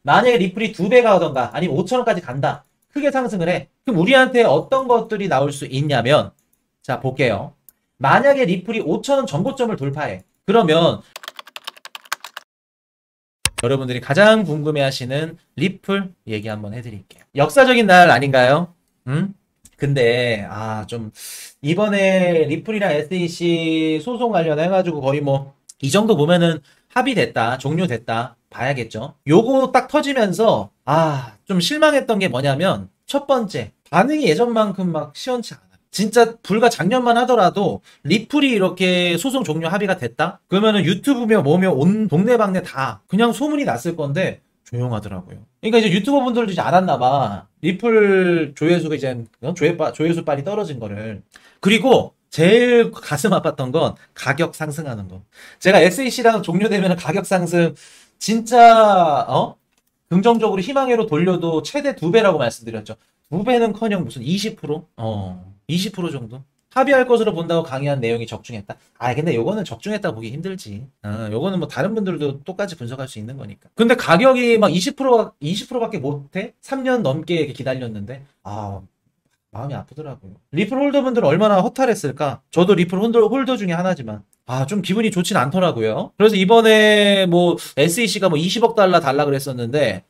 만약에 리플이 2배가 하던가 아니면 5천원까지 간다. 크게 상승을 해. 그럼 우리한테 어떤 것들이 나올 수 있냐면 자 볼게요. 만약에 리플이 5천원 전고점을 돌파해. 그러면 여러분들이 가장 궁금해하시는 리플 얘기 한번 해드릴게요. 역사적인 날 아닌가요? 근데 좀 이번에 리플이랑 SEC 소송 관련해가지고 거의 뭐 이 정도 보면은 합의됐다, 종료됐다 봐야겠죠. 요거 딱 터지면서 좀 실망했던 게 뭐냐면 첫 번째 반응이 예전만큼 막 시원치 않아. 진짜 불과 작년만 하더라도 리플이 이렇게 소송 종료 합의가 됐다? 그러면은 유튜브며 뭐며 온 동네방네 다 그냥 소문이 났을 건데 조용하더라고요. 그러니까 이제 유튜버 분들도 이제 알았나 봐. 리플 조회수가 이제 조회수 빨이 떨어진 거를. 그리고 제일 가슴 아팠던 건 가격 상승하는 거. 제가 SEC랑 종료되면 가격 상승 진짜 긍정적으로 희망회로 돌려도 최대 2배라고 말씀드렸죠. 2배는커녕 무슨 20%? 20% 정도? 합의할 것으로 본다고 강의한 내용이 적중했다. 근데 요거는 적중했다 보기 힘들지. 요거는 뭐 다른 분들도 똑같이 분석할 수 있는 거니까. 근데 가격이 막 20%밖에 못해? 3년 넘게 이렇게 기다렸는데 마음이 아프더라고요. 리플 홀더분들은 얼마나 허탈했을까? 저도 리플 홀더 중에 하나지만 좀 기분이 좋진 않더라고요. 그래서 이번에 뭐 SEC가 뭐 20억 달러 달라 그랬었는데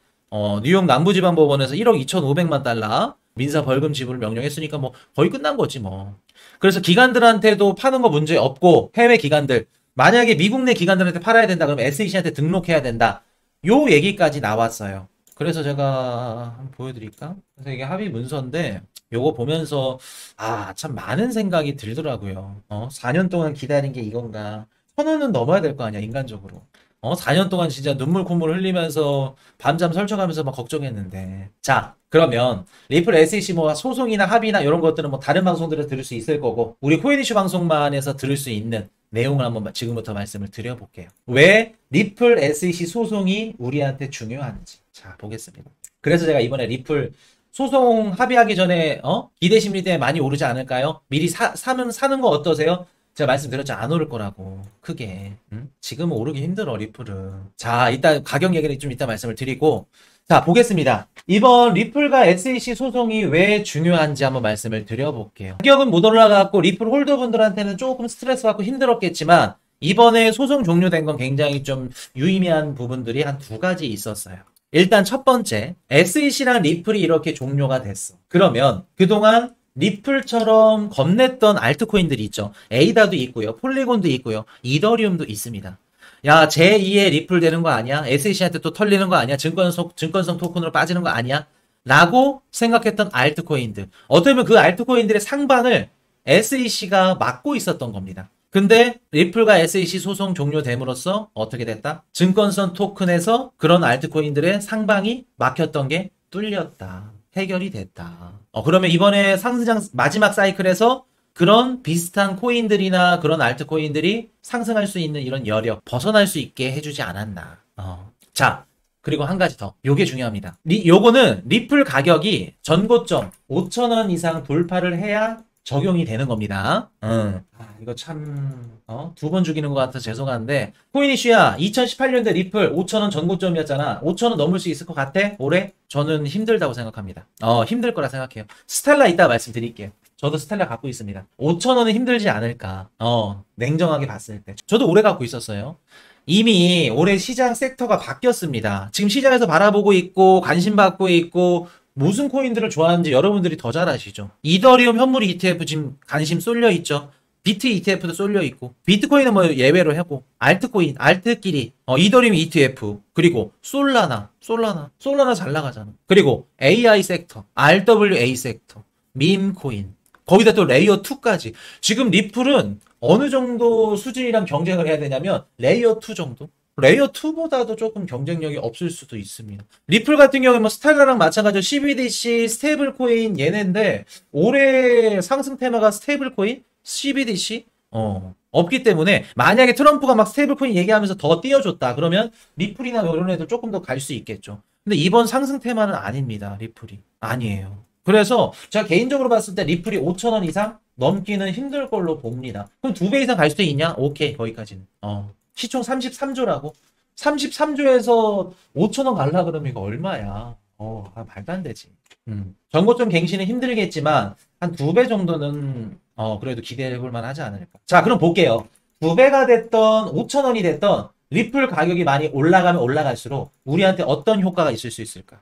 뉴욕 남부지방법원에서 1억 2,500만 달러 민사 벌금 지불을 명령했으니까 뭐 거의 끝난 거지 뭐. 그래서 기관들한테도 파는 거 문제 없고 해외 기관들 만약에 미국 내 기관들한테 팔아야 된다 그러면 SEC한테 등록해야 된다. 요 얘기까지 나왔어요. 그래서 제가 한번 보여드릴까? 그래서 이게 합의 문서인데 요거 보면서 참 많은 생각이 들더라고요. 4년 동안 기다린 게 이건가? 1,000원은 넘어야 될 거 아니야 인간적으로. 4년 동안 진짜 눈물 콧물 흘리면서 밤잠 설쳐가면서 막 걱정했는데. 자, 그러면 리플 SEC 뭐 소송이나 합의나 이런 것들은 뭐 다른 방송들에서 들을 수 있을 거고 우리 코인이슈 방송만에서 들을 수 있는 내용을 한번 지금부터 말씀을 드려볼게요. 왜 리플 SEC 소송이 우리한테 중요한지. 자, 보겠습니다. 그래서 제가 이번에 리플 소송 합의하기 전에 기대 심리 때문에 많이 오르지 않을까요? 미리 사는 거 어떠세요? 제가 말씀드렸죠. 안 오를 거라고. 크게. 지금은 오르기 힘들어, 리플은. 자, 이따 가격 얘기를 좀 이따 말씀을 드리고. 자, 보겠습니다. 이번 리플과 SEC 소송이 왜 중요한지 한번 말씀을 드려볼게요. 가격은 못 올라가고 리플 홀더분들한테는 조금 스트레스 받고 힘들었겠지만 이번에 소송 종료된 건 굉장히 좀 유의미한 부분들이 한 2가지 있었어요. 일단 첫 번째, SEC랑 리플이 이렇게 종료가 됐어. 그러면 그동안 리플처럼 겁냈던 알트코인들이 있죠. 에이다도 있고요. 폴리곤도 있고요. 이더리움도 있습니다. 야, 제2의 리플 되는 거 아니야? SEC한테 또 털리는 거 아니야? 증권성 토큰으로 빠지는 거 아니야? 라고 생각했던 알트코인들. 어떻게 보면 그 알트코인들의 상반을 SEC가 막고 있었던 겁니다. 근데 리플과 SEC 소송 종료됨으로써 어떻게 됐다? 증권성 토큰에서 그런 알트코인들의 상방이 막혔던 게 뚫렸다. 해결이 됐다. 그러면 이번에 상승장 마지막 사이클에서 그런 비슷한 코인들이나 그런 알트코인들이 상승할 수 있는 이런 여력, 벗어날 수 있게 해주지 않았나. 자, 그리고 한 가지 더. 요게 중요합니다. 요거는 리플 가격이 전고점 5,000원 이상 돌파를 해야 적용이 되는 겁니다. 이거 참, 2번 죽이는 것 같아서 죄송한데, 코인이슈야, 2018년대 리플 5,000원 전고점이었잖아. 5,000원 넘을 수 있을 것 같아? 올해? 저는 힘들다고 생각합니다. 힘들 거라 생각해요. 스텔라 이따 말씀드릴게요. 저도 스텔라 갖고 있습니다. 5,000원은 힘들지 않을까. 냉정하게 봤을 때. 저도 오래 갖고 있었어요. 이미 올해 시장 섹터가 바뀌었습니다. 지금 시장에서 바라보고 있고, 관심 받고 있고, 무슨 코인들을 좋아하는지 여러분들이 더 잘 아시죠. 이더리움 현물 ETF 지금 관심 쏠려 있죠. 비트 ETF도 쏠려 있고, 비트코인은 뭐 예외로 하고, 알트코인, 알트끼리, 이더리움 ETF, 그리고 솔라나 잘 나가잖아. 그리고 AI 섹터, RWA 섹터, 밈코인, 거기다 또 레이어 2까지. 지금 리플은 어느 정도 수준이랑 경쟁을 해야 되냐면 레이어 2 정도. 레이어 2보다도 조금 경쟁력이 없을 수도 있습니다. 리플 같은 경우에 뭐 스텔라랑 마찬가지로 CBDC, 스테이블 코인 얘네인데 올해 상승 테마가 스테이블 코인, CBDC 없기 때문에 만약에 트럼프가 막 스테이블 코인 얘기하면서 더 띄워줬다 그러면 리플이나 이런 애들 조금 더 갈 수 있겠죠. 근데 이번 상승 테마는 아닙니다. 리플이 아니에요. 그래서 제가 개인적으로 봤을 때 리플이 5,000원 이상 넘기는 힘들 걸로 봅니다. 그럼 2배 이상 갈 수도 있냐? 오케이, 거기까지는. 시총 33조라고? 33조에서 5천원 갈라 그러면 이거 얼마야? 말도 안 되지. 전고점 갱신은 힘들겠지만 한 2배 정도는 그래도 기대해 볼 만하지 않을까. 자, 그럼 볼게요. 2배가 됐던 5천원이 됐던 리플 가격이 많이 올라가면 올라갈수록 우리한테 어떤 효과가 있을 수 있을까?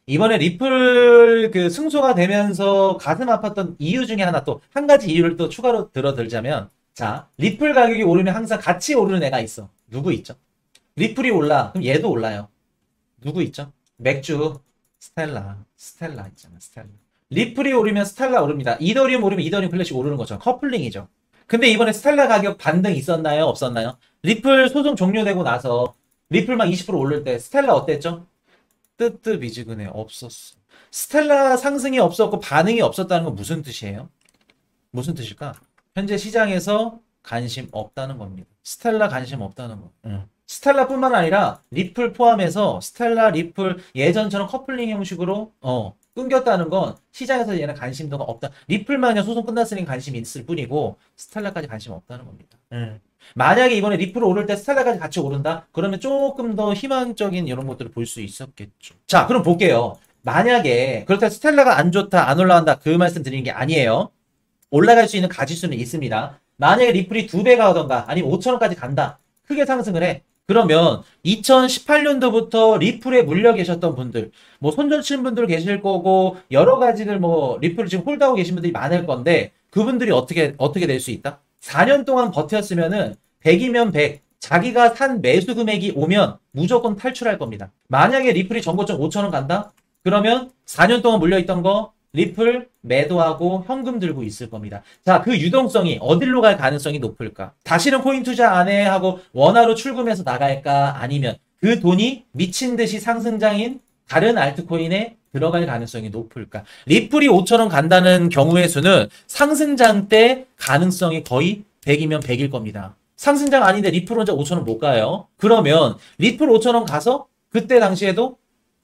이번에 리플 그 승소가 되면서 가슴 아팠던 이유 중에 하나, 또 한 가지 이유를 또 추가로 들어들자면, 자, 리플 가격이 오르면 항상 같이 오르는 애가 있어. 누구 있죠? 리플이 올라. 그럼 얘도 올라요. 누구 있죠? 맥주. 스텔라 있잖아, 스텔라. 리플이 오르면 스텔라 오릅니다. 이더리움 오르면 이더리움 클래식 오르는 거죠. 커플링이죠. 근데 이번에 스텔라 가격 반등 있었나요? 없었나요? 리플 소송 종료되고 나서 리플 막 20% 오를 때 스텔라 어땠죠? 뜨뜻미지근해. 없었어. 스텔라 상승이 없었고 반응이 없었다는 건 무슨 뜻이에요? 무슨 뜻일까? 현재 시장에서 관심 없다는 겁니다. 스텔라 관심 없다는 거. 스텔라뿐만 아니라 리플 포함해서 스텔라, 리플 예전처럼 커플링 형식으로 끊겼다는 건 시장에서 얘는 관심도가 없다. 리플만 그냥 소송 끝났으니 관심이 있을 뿐이고 스텔라까지 관심 없다는 겁니다. 만약에 이번에 리플 오를 때 스텔라까지 같이 오른다? 그러면 조금 더 희망적인 이런 것들을 볼 수 있었겠죠. 자, 그럼 볼게요. 만약에 그렇다고 스텔라가 안 좋다, 안 올라간다, 그 말씀 드리는 게 아니에요. 올라갈 수 있는 가지수는 있습니다. 만약에 리플이 2배가 하던가 아니면 5천원까지 간다, 크게 상승을 해. 그러면 2018년도부터 리플에 물려 계셨던 분들, 뭐 손절 친 분들 계실 거고 여러 가지들 뭐 리플을 지금 홀드하고 계신 분들이 많을 건데, 그분들이 어떻게 될 수 있다? 4년 동안 버텼으면은 100이면 100, 자기가 산 매수 금액이 오면 무조건 탈출할 겁니다. 만약에 리플이 전고점 5천원 간다? 그러면 4년 동안 물려있던 거 리플 매도하고 현금 들고 있을 겁니다. 자, 그 유동성이 어디로 갈 가능성이 높을까? 다시는 코인 투자 안 해 하고 원화로 출금해서 나갈까? 아니면 그 돈이 미친 듯이 상승장인 다른 알트코인에 들어갈 가능성이 높을까? 리플이 5천원 간다는 경우의 수는 상승장 때 가능성이 거의 100이면 100일 겁니다. 상승장 아닌데 리플 혼자 5천원 못 가요. 그러면 리플 5천원 가서 그때 당시에도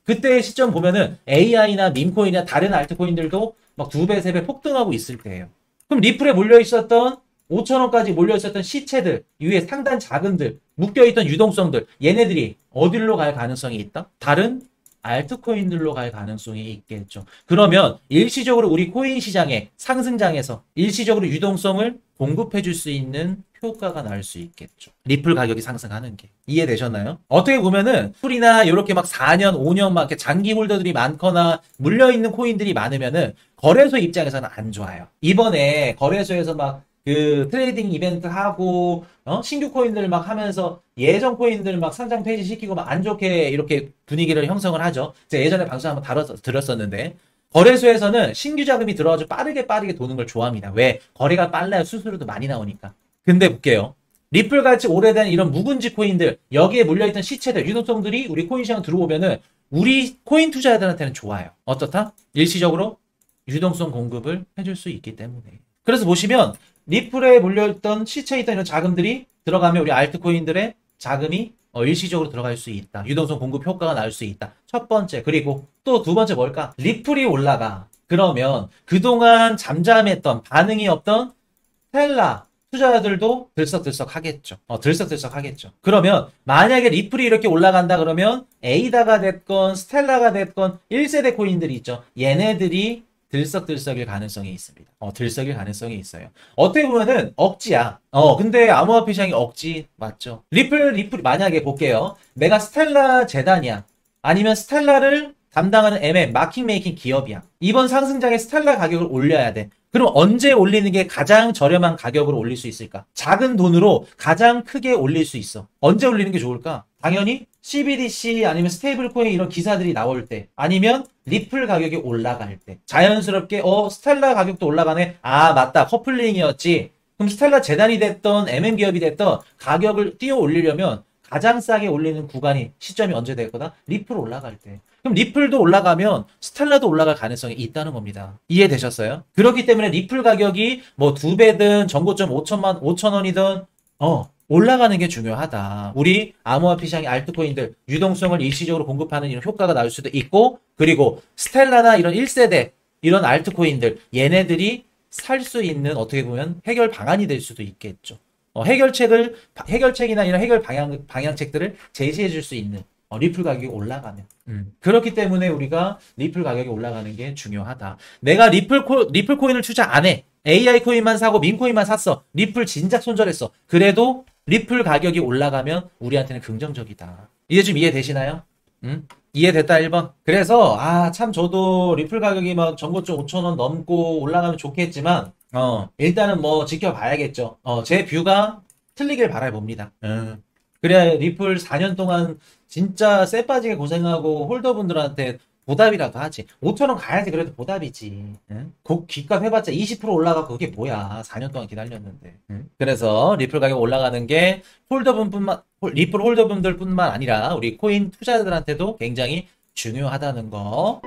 그때의 시점 보면은 AI나 밈코인이나 다른 알트코인들도 막 2배, 3배 폭등하고 있을 때예요. 그럼 리플에 몰려있었던 5천원까지 몰려있었던 시체들, 위에 상단 자금들, 묶여있던 유동성들, 얘네들이 어디로 갈 가능성이 있다? 다른 알트코인들로 갈 가능성이 있겠죠. 그러면 일시적으로 우리 코인 시장의 상승장에서 일시적으로 유동성을 공급해 줄 수 있는 효과가 날 수 있겠죠. 리플 가격이 상승하는 게. 이해되셨나요? 어떻게 보면은 풀이나 이렇게 막 4년, 5년 막 이렇게 장기 홀더들이 많거나 물려있는 코인들이 많으면은 거래소 입장에서는 안 좋아요. 이번에 거래소에서 막 그 트레이딩 이벤트 하고 신규 코인들 막 하면서 예전 코인들 막 상장 폐지 시키고 막 안 좋게 이렇게 분위기를 형성을 하죠. 제가 예전에 방송 한번 들었었는데, 거래소에서는 신규 자금이 들어와서 빠르게 도는 걸 좋아합니다. 왜? 거래가 빨라요. 수수료도 많이 나오니까. 근데 볼게요. 리플같이 오래된 이런 묵은지 코인들, 여기에 물려있던 시체들, 유동성들이 우리 코인 시장 들어오면은 우리 코인 투자자들한테는 좋아요. 어떻다? 일시적으로 유동성 공급을 해줄 수 있기 때문에. 그래서 보시면 리플에 물려있던 시체에 있던 이런 자금들이 들어가면 우리 알트코인들의 자금이 일시적으로 들어갈 수 있다. 유동성 공급 효과가 날 수 있다. 첫 번째. 그리고 또 두 번째 뭘까? 리플이 올라가. 그러면 그동안 잠잠했던, 반응이 없던 스텔라 투자자들도 들썩들썩 하겠죠. 들썩들썩 하겠죠. 그러면 만약에 리플이 이렇게 올라간다 그러면 에이다가 됐건 스텔라가 됐건 1세대 코인들이 있죠. 얘네들이 들썩들썩일 가능성이 있습니다. 들썩일 가능성이 있어요. 어떻게 보면은 억지야. 근데 암호화폐 시장이 억지 맞죠? 리플 만약에 볼게요. 내가 스텔라 재단이야. 아니면 스텔라를 담당하는 MM, 마킹 메이킹 기업이야. 이번 상승장에 스텔라 가격을 올려야 돼. 그럼 언제 올리는 게 가장 저렴한 가격으로 올릴 수 있을까? 작은 돈으로 가장 크게 올릴 수 있어. 언제 올리는 게 좋을까? 당연히 CBDC 아니면 스테이블 코인 이런 기사들이 나올 때, 아니면 리플 가격이 올라갈 때. 자연스럽게 스텔라 가격도 올라가네. 아, 맞다. 커플링이었지. 그럼 스텔라 재단이 됐던 MM 기업이 됐던 가격을 띄워 올리려면 가장 싸게 올리는 구간이 시점이 언제 될 거다? 리플 올라갈 때. 그럼 리플도 올라가면 스텔라도 올라갈 가능성이 있다는 겁니다. 이해되셨어요? 그렇기 때문에 리플 가격이 뭐 2배든 전고점 5천원이든 올라가는 게 중요하다. 우리 암호화폐 시장의 알트코인들 유동성을 일시적으로 공급하는 이런 효과가 나올 수도 있고, 그리고 스텔라나 이런 1세대 이런 알트코인들 얘네들이 살 수 있는 어떻게 보면 해결 방안이 될 수도 있겠죠. 해결책이나 이런 해결 방향책들을 제시해 줄 수 있는 리플 가격이 올라가면. 그렇기 때문에 우리가 리플 가격이 올라가는 게 중요하다. 내가 리플 코인을 투자 안 해. AI 코인만 사고 민코인만 샀어. 리플 진작 손절했어. 그래도 리플 가격이 올라가면 우리한테는 긍정적이다. 이제 좀 이해되시나요? 이해됐다 1번. 그래서 참 저도 리플 가격이 막 전고점 5,000원 넘고 올라가면 좋겠지만 일단은 뭐 지켜봐야겠죠. 제 뷰가 틀리길 바라봅니다. 그래야 리플 4년 동안 진짜 쎄 빠지게 고생하고 홀더분들한테 보답이라도 하지. 5,000원 가야지. 그래도 보답이지. 응? 기값 해봤자 20% 올라가고 그게 뭐야. 4년 동안 기다렸는데. 그래서 리플 가격 올라가는 게 리플 홀더분들뿐만 아니라 우리 코인 투자자들한테도 굉장히 중요하다는 거.